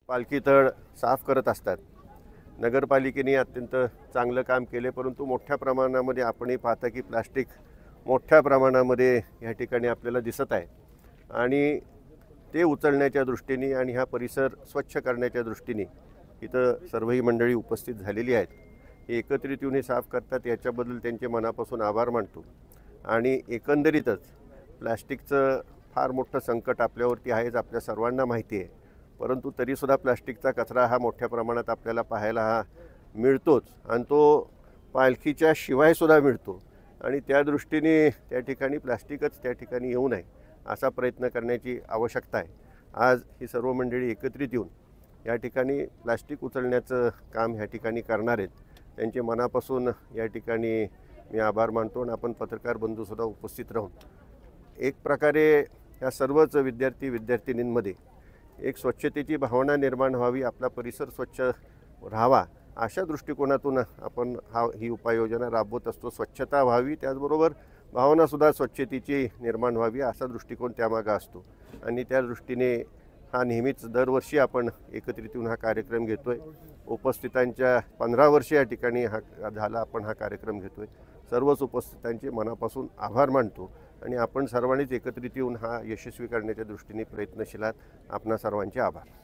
पालखी तळ साफ करत असतात। नगरपालिकेने अत्यंत चांगलं काम केले, परंतु मोठ्या प्रमाणामध्ये आपणही पाहता की प्लास्टिक मोठ्या प्रमाणामध्ये या ठिकाणी आपल्याला दिसत आहे आणि ते उचलण्याच्या दृष्टीने आणि हा परिसर स्वच्छ करण्याच्या दृष्टीने इथं सर्वही मंडळी उपस्थित झालेली आहेत। हे एकत्रित येऊन हे साफ करतात, याच्याबद्दल त्यांचे मनापासून आभार मानतो। आणि एकंदरीतच प्लास्टिकचं फार मोठं संकट आपल्यावरती आहेच, आपल्या सर्वांना माहिती आहे, परंतु तरीसुद्धा प्लास्टिकचा कचरा हा मोठ्या प्रमाणात आपल्याला पाहायला हा मिळतोच आणि तो पालखीच्या शिवायसुद्धा मिळतो आणि त्या दृष्टीने त्या ठिकाणी प्लास्टिकच त्या ठिकाणी येऊ नये असा प्रयत्न करण्याची आवश्यकता आहे। आज ही सर्व मंडळी एकत्रित येऊन या ठिकाणी प्लास्टिक उचलण्याचं काम ह्या ठिकाणी करणार आहेत। त्यांचे मनापासून या ठिकाणी मी आभार मानतो आणि आपण पत्रकार बंधूसुद्धा उपस्थित राहून एक प्रकारे या सर्वच विद्यार्थिनींमध्ये एक स्वच्छतेची भावना निर्माण व्हावी, आपला परिसर स्वच्छ राहावा अशा दृष्टिकोनातून आपण ही उपाययोजना राबवत असतो। स्वच्छता व्हावी, त्याचबरोबर भावनासुद्धा स्वच्छतेची निर्माण व्हावी असा दृष्टिकोन त्यामागे असतो आणि त्या दृष्टीने हा नेहमीच दरवर्षी आपण एकत्रित येऊन हा कार्यक्रम घेतो आहे। उपस्थितांच्या 15 वर्षे या ठिकाणी आपण हा कार्यक्रम घेतो आहे। सर्वच उपस्थितांचे मनापासून आभार मानतो आणि आपण सर्वांनीच एकत्रित येऊन हा यशस्वी करण्याच्या दृष्टीने प्रयत्नशील आहात। आपणा सर्वांचे आभार।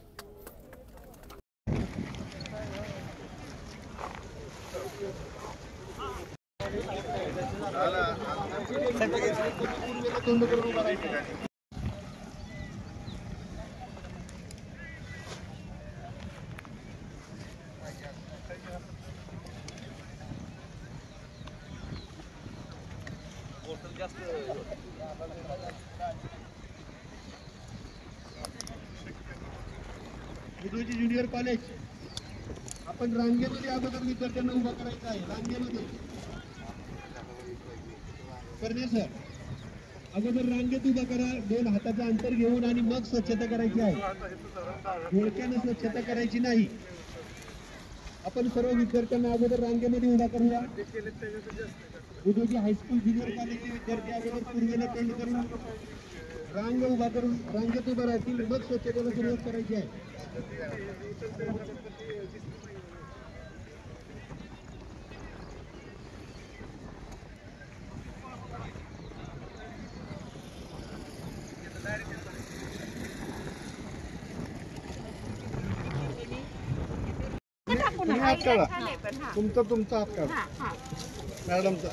बुधवारची ज्युनियर कॉलेज आपण रांगेमध्ये अगोदर विद्यार्थ्यांना उभा करायचा आहे। रांगेमध्ये करणे सर, अगोदर रांगेत उभा करा, 2 हाताचं अंतर घेऊन आणि मग स्वच्छता करायची आहे। घोळक्याने स्वच्छता करायची नाही। आपण सर्व विद्यार्थ्यांना अगोदर रांगेमध्ये उभा करूया। बुधवारची हायस्कूल ज्युनियर कॉलेजचे विद्यार्थी अगोदर पूर्वेला तोंड करून रांग उभा करून रांगेत उभा राहतील, मग स्वच्छतेला सुरुवात करायची आहे। तुमचा हात काढा मॅडमचा।